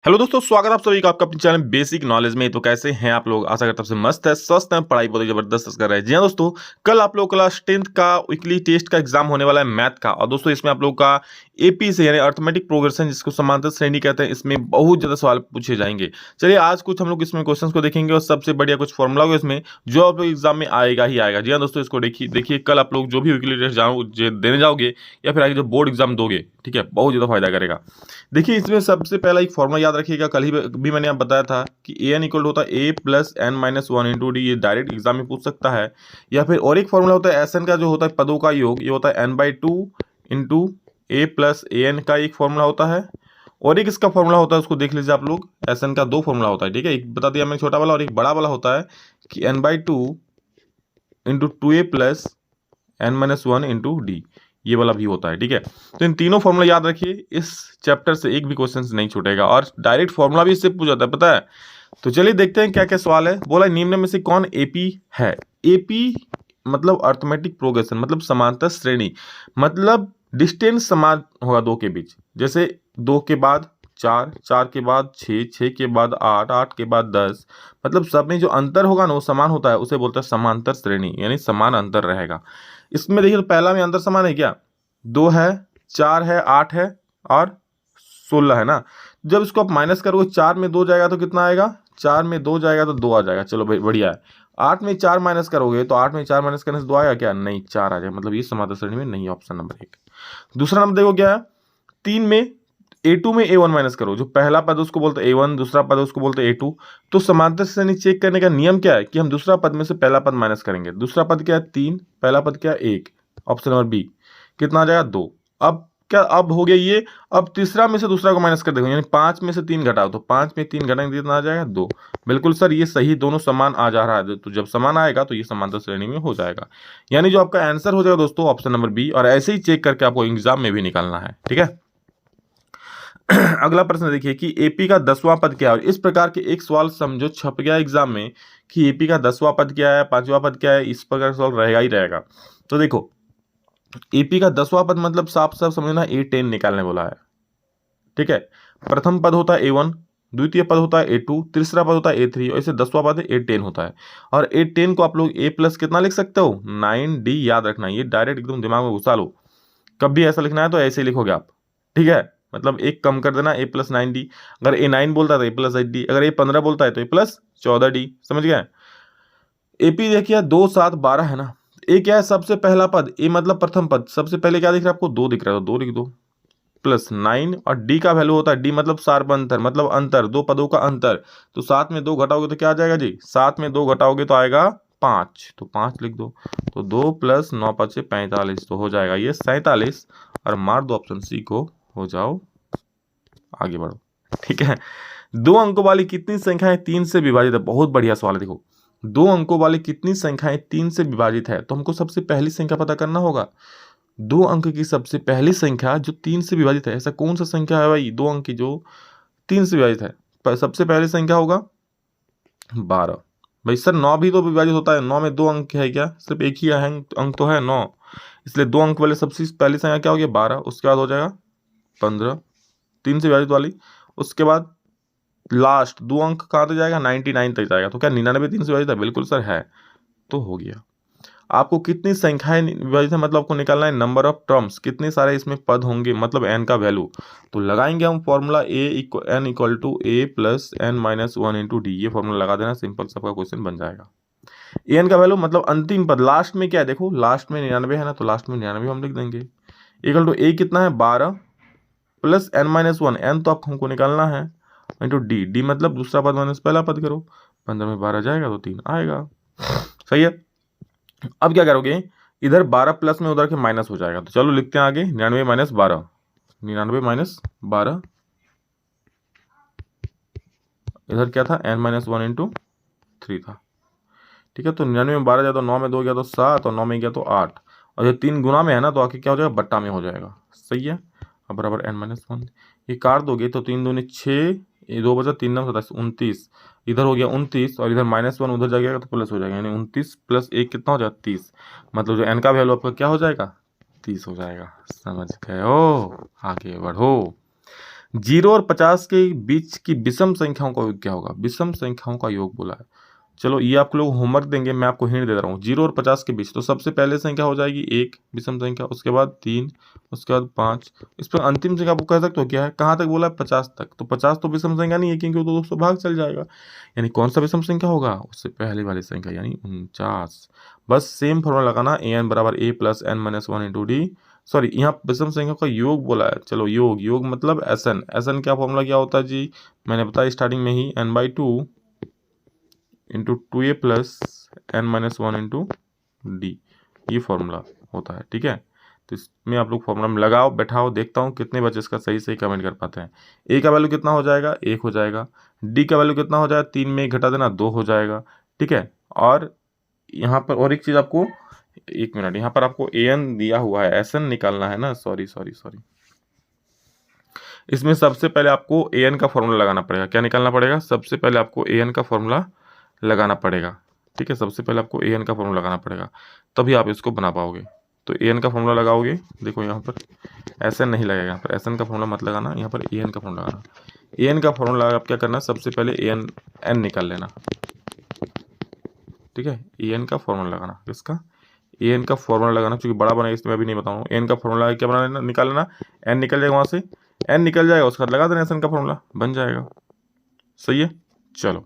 Hello दोस्तों, स्वागत है आप सभी का आपका अपने चैनल बेसिक नॉलेज में। तो कैसे हैं आप लोग? आशा करता हूं सबसे मस्त है, स्वस्थ है, पढ़ाई बहुत ही जबरदस्त कर रहे हैं। जी हाँ दोस्तों, कल आप लोग क्लास 10th का वीकली टेस्ट का एग्जाम होने वाला है मैथ का। और दोस्तों इसमें आप लोग का एपी से यानी अर्थमेटिक प्रोग्रेशन जिसको समांतर श्रेणी कहते हैं, इसमें बहुत ज्यादा सवाल पूछे जाएंगे। चलिए आज कुछ हम लोग इसमें क्वेश्चन को देखेंगे और सबसे बढ़िया कुछ फॉर्मूला होगा इसमें जो आप लोग एग्जाम में आएगा ही आएगा। जी हाँ दोस्तों, इसको देखिए देखिए कल आप लोग जो भी वीकली टेस्ट देने जाओगे या फिर आगे जो बोर्ड एग्जाम दोगे, ठीक है, बहुत ज्यादा फायदा करेगा। देखिए इसमें सबसे पहला एक फॉर्मूला याद रखिएगा, कल ही भी मैंने आप बताया था कि ए एन इक्वल होता है A plus N minus one into D. ये डायरेक्ट एग्जाम में पूछ सकता है। या फिर और एक फॉर्मूला होता है एस एन का, जो होता है पदों का योग, ये होता है n by two into a plus a n का एक फॉर्मूला होता है। और एक इसका फॉर्मूला होता है, उसको देख लीजिए आप लोग। एस एन का दो फॉर्मूला होता है, ठीक है, एक बता दिया मैंने छोटा वाला, और एक बड़ा वाला होता है कि n by two into two a plus N minus one into D, ये वाला भी होता है, ठीक है। तो इन तीनों फॉर्मूला याद रखिए, इस चैप्टर से एक भी क्वेश्चन नहीं छूटेगा और डायरेक्ट फॉर्मूला भी इससे पूछा जाता है, पता है। तो चलिए देखते हैं क्या क्या सवाल है। बोला निम्न में से कौन एपी है। एपी मतलब अर्थमेटिक प्रोग्रेशन, मतलब समांतर श्रेणी, मतलब डिस्टेंस समान होगा दो के बीच। जैसे दो के बाद चार, चार के बाद छः, छः के बाद आठ, आठ के बाद 10, मतलब सब में जो अंतर होगा ना वो समान होता है, उसे बोलते हैं समांतर श्रेणी, यानी समान अंतर रहेगा। इसमें देखिए तो पहला में अंतर समान है क्या? दो है, चार है, आठ है और 16 है ना। जब इसको आप माइनस करोगे, चार में दो जाएगा तो कितना आएगा? चार में दो जाएगा तो दो आ जाएगा, चलो भाई बढ़िया है। आठ में चार माइनस करोगे तो आठ में चार माइनस करने से दो आएगा क्या? नहीं, चार आ जाएगा, मतलब ये समांतर श्रेणी में नहीं, ऑप्शन नंबर एक। दूसरा नंबर देखो क्या है, तीन में a2 में a1 माइनस करो, जो पहला पद उसको बोलते हैं a1, दूसरा पद उसको बोलते हैं a2। तो समांतर श्रेणी चेक करने का नियम क्या है कि हम दूसरा पद में से पहला पद माइनस करेंगे। दूसरा पद क्या है? तीन, पहला पद क्या है? एक, ऑप्शन नंबर बी। कितना आ जाएगा? दो। अब क्या, अब हो गया ये। अब तीसरा में से दूसरा को माइनस कर देंगे, यानी पांच में से तीन घटाओ, तो पांच में तीन घटाएंगे कितना आ जाएगा? दो। बिल्कुल सर, ये सही, दोनों समान आ जा रहा है। तो जब समान आएगा तो ये समांतर श्रेणी में हो जाएगा, यानी जो आपका आंसर हो जाएगा दोस्तों ऑप्शन नंबर बी। और ऐसे ही चेक करके आपको एग्जाम में भी निकालना है, ठीक है। अगला प्रश्न देखिए कि एपी का 10वां पद क्या है। और इस प्रकार के एक सवाल समझो छप गया एग्जाम में कि एपी का 10वां पद क्या है, 5वां पद क्या है, इस प्रकार सवाल रहेगा ही रहेगा। तो देखो एपी का 10वां पद मतलब साफ साफ समझना, A10 निकालने बोला है, ठीक है। प्रथम पद होता है A1, द्वितीय पद होता है A2, तीसरा पद होता है A3 और इसे 10वां पद A10 होता है। और A10 को आप लोग A प्लस कितना लिख सकते हो? 9D। याद रखना, ये डायरेक्ट एकदम दिमाग में घुसा लो। कभी ऐसा लिखना है तो ऐसे लिखोगे आप, ठीक है। मतलब एक कम कर देना, A प्लस 9D। अगर A9 बोलता है तो A प्लस 8D, अगर A15 बोलता है तो A प्लस 14D। समझ गए? एपी देखिए 2 7 12 है ना। ए क्या है? सबसे पहला पद। ए मतलब प्रथम पद, सबसे पहले क्या दिख रहा है आपको? दो दिख रहा है, तो दो लिख दो, प्लस 9। और डी का वैल्यू होता है, डी मतलब सार्प अंतर, मतलब अंतर, दो पदों का अंतर। तो सात में दो घटाओगे तो क्या आ जाएगा जी? सात में दो घटाओगे तो आएगा 5, तो 5 लिख दो। तो 2 प्लस 9 5 45, तो हो जाएगा ये 47। और मार दो ऑप्शन सी को, हो जाओ आगे बढ़ो, ठीक है। दो अंकों वाली कितनी संख्याएं तीन से विभाजित है? बहुत बढ़िया सवाल है। देखो दो अंकों वाली कितनी संख्याएं तीन से विभाजित है, तो हमको सबसे पहली संख्या पता करना होगा। दो अंक की सबसे पहली संख्या जो तीन से विभाजित है, ऐसा कौन सा संख्या है भाई दो अंक की जो तीन से विभाजित है? सबसे पहली संख्या होगा 12। भाई सर 9 भी तो विभाजित होता है, 9 में दो अंक है क्या? सिर्फ एक ही अंक तो है 9, इसलिए दो अंक वाले सबसे पहली संख्या क्या होगी? 12। उसके बाद हो जाएगा 15, तीन से विभाजित वाली। उसके बाद लास्ट दो अंक कहाँ तक जाएगा? 99 तक जाएगा। तो क्या 99 तीन से विभाजित है? बिल्कुल सर है, तो हो गया। आपको कितनी संख्याएं विभाजित है, मतलब आपको निकालना है नंबर ऑफ टर्म्स, कितने सारे इसमें पद होंगे, मतलब एन का वैल्यू। तो लगाएंगे हम formula n equal to a plus N minus one into D. ये फॉर्मूला लगा देना, सिंपल सबका क्वेश्चन बन जाएगा। एन का वैल्यू मतलब अंतिम पद, लास्ट में क्या है? देखो लास्ट में 99 है ना, तो लास्ट में 99 हम लिख देंगे। इक्वल टू ए कितना है? 12 plus N minus one, n तो आपको हमको निकालना है, इंटू डी, डी मतलब दूसरा पद माइनस पहला पद करो। 15 में 12 जाएगा तो 3 आएगा, सही है। अब क्या करोगे? इधर 12 प्लस में उधर के माइनस हो जाएगा, तो चलो लिखते हैं आगे 99 माइनस 12, 99 माइनस 12। इधर क्या था? n माइनस वन इंटू 3 था, ठीक है। तो 99 में 12 जाए तो 9 में 2 गया तो 7, और 9 में गया तो 8, और ये 3 गुना में है ना, तो आके क्या हो जाएगा? बट्टा में हो जाएगा, सही है। अब बराबर n माइनस वन, ये काट दोगे तो 3 दूनी 6, ये 2 बचा 3 9 27 29, इधर हो गया 29, और इधर माइनस वन उधर जाएगा तो प्लस हो जाएगा, यानी 29 प्लस 1 कितना हो जाएगा? 30। मतलब जो n का वैल्यू आपका क्या हो जाएगा? 30 हो जाएगा। समझ गए हो? आगे बढ़ो। 0 और 50 के बीच की विषम संख्याओं का योग क्या होगा? विषम संख्याओं का योग बोला है। चलो ये आप लोग होमवर्क देंगे, मैं आपको हिंट दे रहा हूँ। 0 और 50 के बीच तो सबसे पहले संख्या हो जाएगी 1 विषम संख्या, उसके बाद 3, उसके बाद 5। इस पर अंतिम संख्या आपको कह सकते हो क्या है? कहाँ तक बोला है? 50 तक। तो 50 तो विषम संख्या नहीं है, क्योंकि वो तो 200 भाग चल जाएगा। यानी कौन सा विषम संख्या होगा? उससे पहले वाली संख्या यानी 49। बस सेम फॉर्मूला लगाना, an बराबर a plus n minus 1 into D. Sorry, यहाँ विषम संख्या का योग बोला है। चलो योग, योग मतलब SN। SN क्या फॉर्मूला क्या होता है जी? मैंने बताया स्टार्टिंग में ही, n/2 into 2a plus n minus 1 into D, ये फॉर्मूला होता है। ठीक है, तो इसमें आप लोग फॉर्मूला में लगाओ, बैठाओ, देखता हूँ कितने बच्चे इसका सही सही कमेंट कर पाते हैं। ए का वैल्यू कितना हो जाएगा? 1 हो जाएगा। डी का वैल्यू कितना हो जाएगा? 3 में 1 घटा देना, 2 हो जाएगा। ठीक है, और यहाँ पर और एक चीज़ आपको, एक मिनट, यहाँ पर आपको an दिया हुआ है, SN निकालना है ना। सॉरी सॉरी सॉरी, इसमें सबसे पहले आपको an का फॉर्मूला लगाना पड़ेगा। क्या निकालना पड़ेगा? सबसे पहले आपको an का फॉर्मूला लगाना पड़ेगा। ठीक है, सबसे पहले आपको an का फॉर्मूला लगाना पड़ेगा, तभी आप इसको बना पाओगे। तो an का फॉर्मूला लगाओगे, देखो यहाँ पर SN नहीं लगेगा, यहाँ पर SN का फॉर्मूला मत लगाना, यहाँ पर an का फॉर्मूला लगाना। an का फॉर्मूला आप क्या करना, सबसे पहले n निकाल लेना। ठीक है, an का फॉर्मूला लगाना, किसका? an का फॉर्मूला लगाना, चूंकि बड़ा बना इसमें अभी नहीं बताऊँ। n का फॉर्मूला क्या बना लेना, निकाल लेना। n निकल जाएगा, वहाँ से n निकल जाएगा, उसके बाद लगा देना SN का फॉर्मूला, बन जाएगा। सही है, चलो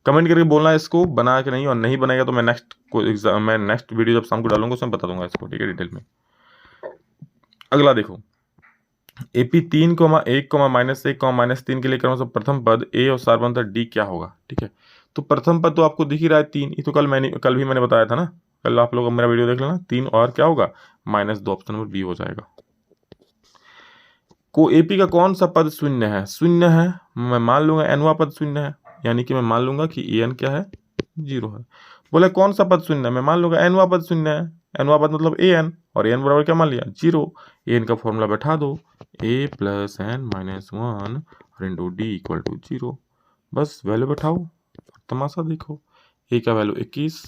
कमेंट करके बोलना इसको बना के नहीं, और नहीं बनाएगा तो मैं नेक्स्ट वीडियो जब शाम को डालूंगा उसमें बता दूंगा इसको। ठीक है, डिटेल में। अगला देखो, AP 3, 1, -1, -3 के लिए क्रमशः प्रथम पद a और सारवंतर d क्या होगा? ठीक है, तो प्रथम पद तो आपको दिख ही रहा है 3, ये तो कल भी मैंने बताया था ना। कल आप लोग मेरा वीडियो देख लेना। 3 और क्या होगा? -2, ऑप्शन नंबर बी हो जाएगा। को AP का कौन सा पद शून्य है? शून्य है, मैं मान लूंगा nवां पद शून्य है, यानी कि मैं मान लूंगा कि an क्या है? 0 है। बोले कौन सा पद शून्य है? मैं मान लूंगा nवां पद शून्य है। nवां पद मतलब an, और an बराबर क्या मान लिया? 0। an का फॉर्मूला बैठा दो, a प्लस n माइनस 1 और इंटू डी इक्वल टू 0। बस वैल्यू बैठाओ, तमाशा देखो। a का वैल्यू 21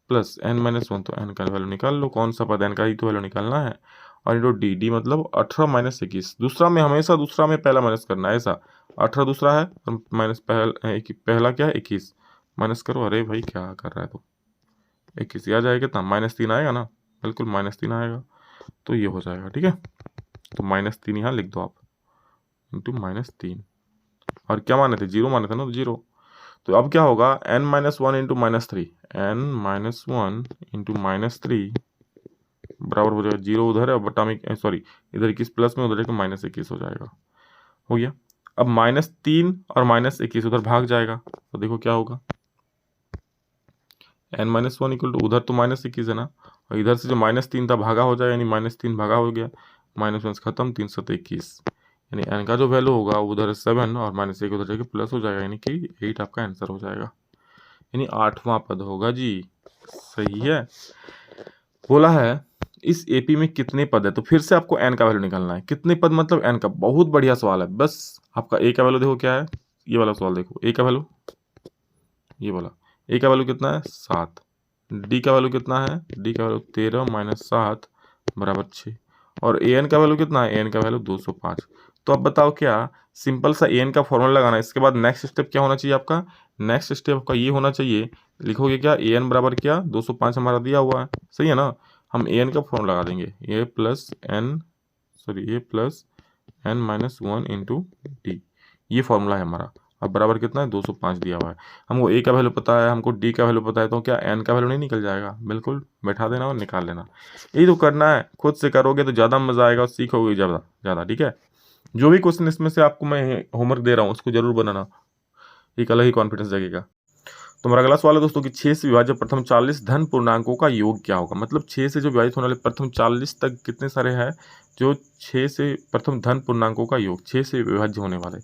प्लस n माइनस 1, तो n का वैल्यू निकाल लो। कौन सा पद? n का ही तो वैल्यू निकालना है। और इंटू डी, डी मतलब 18 माइनस 21। दूसरा में हमेशा दूसरा में पहला माइनस करना है, ऐसा। 18 दूसरा है, और माइनस पहला क्या है? 21 माइनस करो। अरे भाई क्या कर रहा है तो 21 आ जाएगा कितना? -3 आएगा ना, बिल्कुल -3 आएगा, तो ये हो जाएगा। ठीक है, तो -3 यहाँ लिख दो आप, इंटू -3। और क्या माने थे? 0 माने थे ना, तो 0। तो अब क्या होगा? n-1 इंटू -3, n-1 इंटू -3 बराबर हो जाएगा 0, उधर है बटा में, सॉरी इधर 21 प्लस में, उधर है -21 हो जाएगा। हो गया। अब -3 और -21 उधर भाग जाएगा, तो देखो क्या होगा? n-1 इक्वल टू, उधर तो -21 है ना, और इधर से जो -3 था भागा हो जाएगा, यानी -3 भागा हो गया, -1 खत्म, 3 7 21, यानी n का जो वैल्यू होगा उधर 7 और -1 उधर जाके प्लस हो जाएगा, यानी कि 8 आपका आंसर हो जाएगा, यानी 8वां पद होगा जी। सही है। बोला है इस एपी में कितने पद है, तो फिर से आपको n का वैल्यू निकालना है। कितने पद मतलब n का? बहुत बढ़िया सवाल है। बस आपका a का वैल्यू देखो क्या है, ये वाला सवाल देखो। a का वैल्यू, ये वाला a का वैल्यू कितना है? 7। d का वैल्यू कितना है? d का वैल्यू 13 माइनस 7 बराबर 6। और an का वैल्यू कितना है? an का वैल्यू 205। तो अब बताओ, क्या सिंपल सा an का फॉर्मूला लगाना है। इसके बाद नेक्स्ट स्टेप क्या होना चाहिए आपका? नेक्स्ट स्टेप आपका ये होना चाहिए, लिखोगे क्या? an बराबर क्या? 205 हमारा दिया हुआ है, सही है ना। हम an का फॉर्मूला लगा देंगे, a plus n minus 1 into D, ये फॉर्मूला है हमारा। अब बराबर कितना है? 205 दिया हुआ है। हमको a का वैल्यू पता है, हमको d का वैल्यू पता है, तो क्या n का वैल्यू नहीं निकल जाएगा? बिल्कुल बैठा देना और निकाल लेना। यही तो करना है, खुद से करोगे तो ज़्यादा मज़ा आएगा और सीखोगे ज़्यादा ज़्यादा। ठीक है, जो भी क्वेश्चन इसमें से आपको मैं होमवर्क दे रहा हूँ उसको जरूर बनाना, एक अलग ही कॉन्फिडेंस जगेगा। तो मेरा अगला सवाल है दोस्तों कि 6 से विभाज्य प्रथम 40 धन पूर्णांकों का योग क्या होगा? मतलब 6 से जो विभाजित होने वाले प्रथम 40 तक कितने सारे हैं जो 6 से प्रथम धन पूर्णांकों का योग 6 से विभाज्य होने वाले।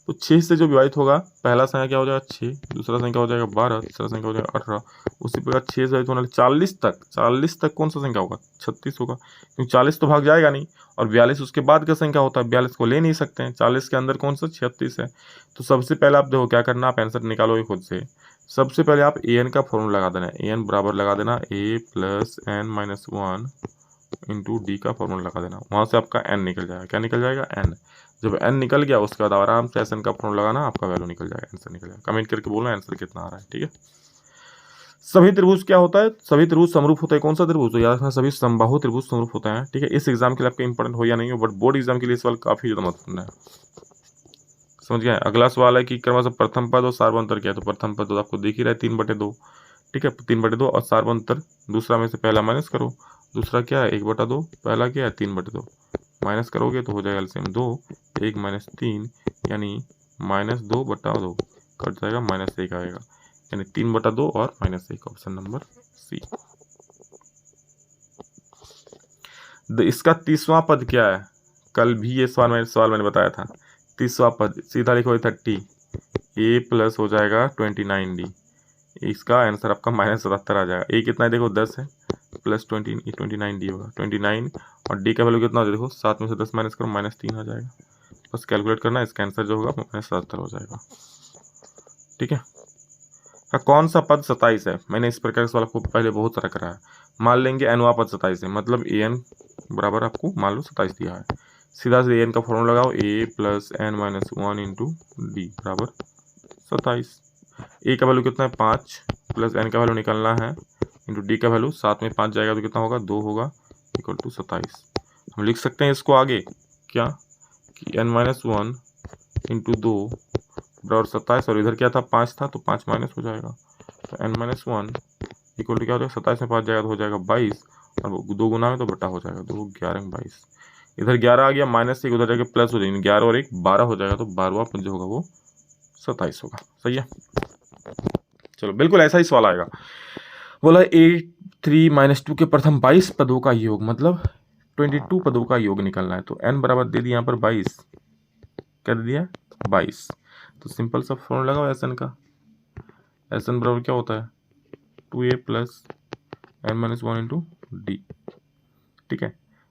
तो 6 से जो विभाजित होगा, पहला संख्या क्या हो जाएगा? 6, दूसरा संख्या हो जाएगा 12, तीसरा संख्या हो जाएगा 18, उसी प्रकार 6 से विभाजित होने वाले 40 तक कौन सा संख्या होगा? 36 होगा, क्योंकि 40 तो भाग जाएगा नहीं, और 42 उसके बाद का संख्या होता है, 42 को ले नहीं सकते हैं। 40 के अंदर कौन सा? 36 है। तो सबसे पहले आप देखो क्या करना, आप आंसर निकालोगे खुद से। सबसे पहले आप an का फॉर्मूला लगा देना, an बराबर लगा देना a plus n minus 1 into D का फॉर्मूला लगा देना, वहाँ से आपका n निकल जाएगा। क्या निकल जाएगा? n। जब n निकल गया उसके बाद आराम से SN का फॉर्मूला लगाना, आपका वैल्यू निकल जाएगा, आंसर निकल जाएगा। कमेंट करके बोलना आंसर कितना आ रहा है, ठीक है। सभी त्रिभुज क्या होता है, सभी त्रिभुज समरूप होता है। कौन सा त्रिभुज, तो याद रखना सभी समबाहु त्रिभुज समरूप होता है, ठीक है। इस एग्जाम के लिए आपका इंपॉर्टेंट हो या नहीं हो, बट बोर्ड एग्जाम के लिए सवाल काफी ज्यादा महत्वपूर्ण है, समझ गए। अगला सवाल है कि क्रमशः प्रथम पद और सार्वंतर क्या है, तो प्रथम पद तो आपको दिख ही रहा है 3/2, ठीक है, 3/2 और सार्वंतर दूसरा में से पहला माइनस करो, दूसरा क्या है 1/2, पहला क्या है 3/2, माइनस करोगे तो हो जाएगा एलसीएम 2, 1 - 3 यानी -2/2 कट जाएगा, -1 आएगा, यानी 3/2 और -1, ऑप्शन नंबर सी। इसका 30वां पद क्या है, कल भी ये सवाल मैंने बताया था। 30वां पद सीधा लिखो 30, a प्लस हो जाएगा 29d, इसका आंसर आपका -77 आ जाएगा। a कितना है देखो 10 है, प्लस 29d होगा 29, और d का वैल्यू कितना हो जाएगा देखो 7 में से 10 माइनस करो -3 आ जाएगा। बस कैलकुलेट करना, इसका आंसर जो होगा -77 हो जाएगा, ठीक है। का कौन सा पद 27 है, मैंने इस प्रकार के सवाल आपको पहले बहुत सारा करा है। मान लेंगे nवां पद 27 है, मतलब an बराबर आपको मान लो 27 दिया है, सीधा से an का फॉर्मूला लगाओ, a plus n - 1 into D बराबर 27। a का वैल्यू कितना है 5, प्लस n का वैल्यू निकलना है इंटू डी का वैल्यू, 7 में 5 जाएगा तो कितना होगा 2 होगा, इक्वल टू 27। हम लिख सकते हैं इसको आगे क्या कि n - 1 इंटू 2 बराबर 27, और इधर क्या था 5 था तो 5 माइनस हो जाएगा, तो n - 1 इक्वल टू क्या हो जाएगा 27 में 5 जाएगा तो हो जाएगा 22, और 2 गुना में तो बटा हो जाएगा, 2 11 22, इधर 11 आ गया, -1 उधर जाके प्लस हो जाएगा, 11 और 1 12 हो जाएगा, तो 12वां पद जो होगा वो 27 होगा, सही है। चलो बिल्कुल ऐसा ही सवाल आएगा, बोला 3 - 2 के प्रथम 22 पदों का योग, मतलब 22 पदों का योग निकलना है, तो n बराबर दे दिया यहाँ पर 22, क्या दे दिया 22, तो सिंपल सा फॉर्मूला लगाओ SN का, SN बराबर क्या होता है 2a plus n - 1 into D, ठीक है।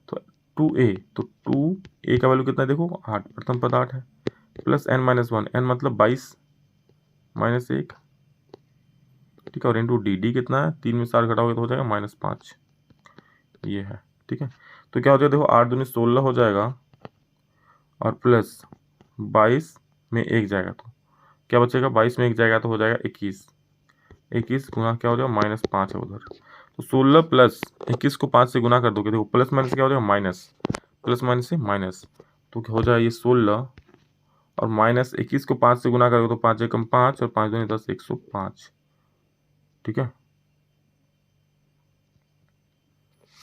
तो 2a, तो 2a का वैल्यू कितना है देखो 8, प्रथम पद 8 है, प्लस n - 1, n मतलब 22 -1, ठीक है, और इंटू डी, डी कितना है 3 में 4 घटाओगे तो हो जाएगा -5, ये है, ठीक है। तो क्या हो जाएगा देखो 8 दूनी 16 हो जाएगा, और प्लस 22 में 1 जाएगा तो क्या बचेगा, 22 में 1 जाएगा तो हो जाएगा 21, 21 गुना क्या हो जाएगा -5 है उधर, तो 16 प्लस 21 को 5 से गुना कर दोगे, देखो प्लस माइनस क्या हो जाएगा माइनस, प्लस माइनस से माइनस, तो क्या हो जाएगा ये 16 और -21 को 5 से गुना करोगे तो 5 एकम 5 और 5 दूनी 10, 105, ठीक है।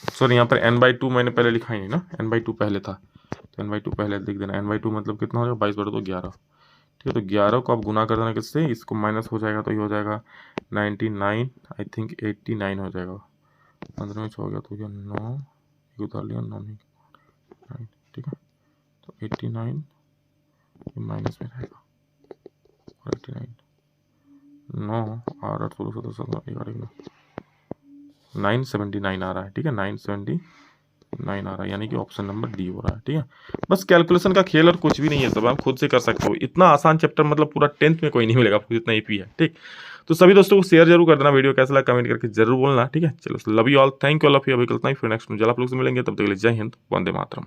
सॉरी यहाँ पर n/2 मैंने पहले लिखा ही नहीं ना, n/2 पहले था, तो n/2 पहले लिख देना, n/2 मतलब कितना हो जाएगा 22/2 11, ठीक है। तो 11 को आप गुना कर देना किससे, इसको माइनस हो जाएगा तो ये हो जाएगा 99, आई थिंक 89 हो जाएगा, 15 में 6 हो गया तो ये 9, एक उतार लिया 9 नहीं 9, ठीक है। तो 89 माइनस में रहेगा, 89 9 और 8 16 17 979 आ रहा है, ठीक है, 979 आ रहा है, यानी कि ऑप्शन नंबर डी हो रहा है, ठीक है। बस कैलकुलेशन का खेल और कुछ भी नहीं है, सब आप खुद से कर सकते हो, इतना आसान चैप्टर मतलब पूरा 10th में कोई नहीं मिलेगा आपको जितना ईपी है, ठीक। तो सभी दोस्तों को शेयर जरूर कर देना, वीडियो कैसा लगा कमेंट करके जरूर बोलना, ठीक है। चलो love you all, thank you all of you, अभी कल फिर नेक्स्ट में जल आप लोग से मिलेंगे, तब तक के लिए जय हिंद, वंदे मातरम।